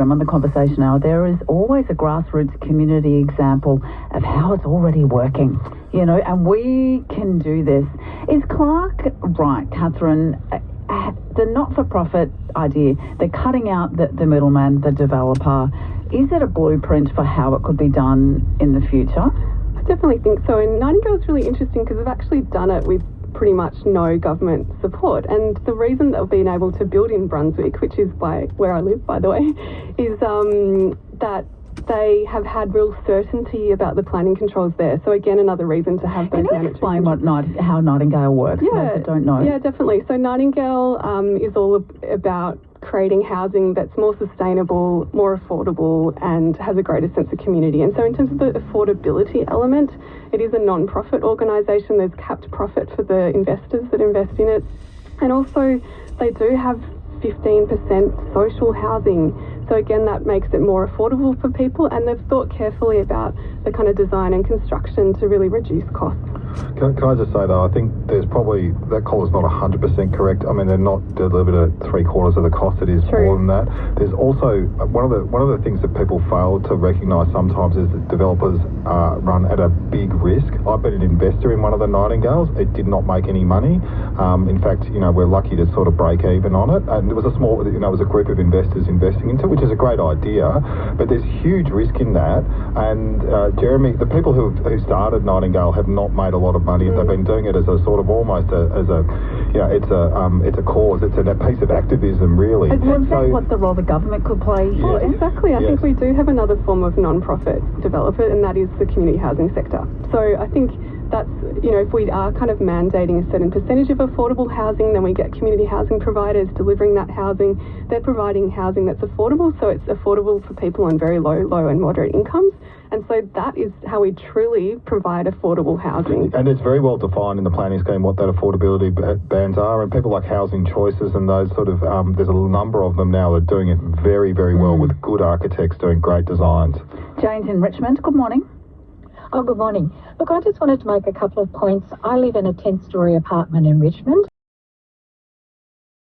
On the Conversation Hour, there is always a grassroots community example of how it's already working, and we can do this. Is Clark right, Catherine? The not-for-profit idea, they're cutting out the middleman, the developer. Is it a blueprint for how it could be done in the future? I definitely think so. And Nightingale's really interesting because they've actually done it with pretty much no government support. And the reason that they've been able to build in Brunswick, which is where I live, by the way, is that they have had real certainty about the planning controls there. So again, another reason to have those. Can you explain how Nightingale works? Yeah, I don't know. Yeah, definitely. So Nightingale is all about creating housing that's more sustainable, more affordable, and has a greater sense of community. And so in terms of the affordability element, it is a non-profit organisation. There's capped profit for the investors that invest in it. And also they do have 15% social housing. So again, that makes it more affordable for people, and they've thought carefully about the kind of design and construction to really reduce costs. Can I just say though, I think there's probably, that call is not 100% correct. I mean, they're not delivered at 3/4 of the cost. It is True. More than that. There's also one of the things that people fail to recognise sometimes is that developers run at a big risk. I've been an investor in one of the Nightingales. It did not make any money. In fact, we're lucky to sort of break even on it. And it was it was a group of investors investing into it, which is a great idea. But there's huge risk in that. And Jeremy, the people who started Nightingale have not made a lot of money. They've been doing it as a sort of almost it's a cause. It's a piece of activism, really. Was that what the role the government could play? Well, exactly. I think we do have another form of non-profit developer, and that is the community housing sector. So I think that's, if we are kind of mandating a certain percentage of affordable housing, then we get community housing providers delivering that housing. They're providing housing that's affordable, so it's affordable for people on very low and moderate incomes. And so that is how we truly provide affordable housing. And it's very well defined in the planning scheme what that affordability bands are. And people like Housing Choices and those sort of, there's a number of them now that are doing it very, very well with good architects doing great designs. Jane's in Richmond. Good morning. Oh, good morning. Look, I just wanted to make a couple of points. I live in a 10-storey apartment in Richmond.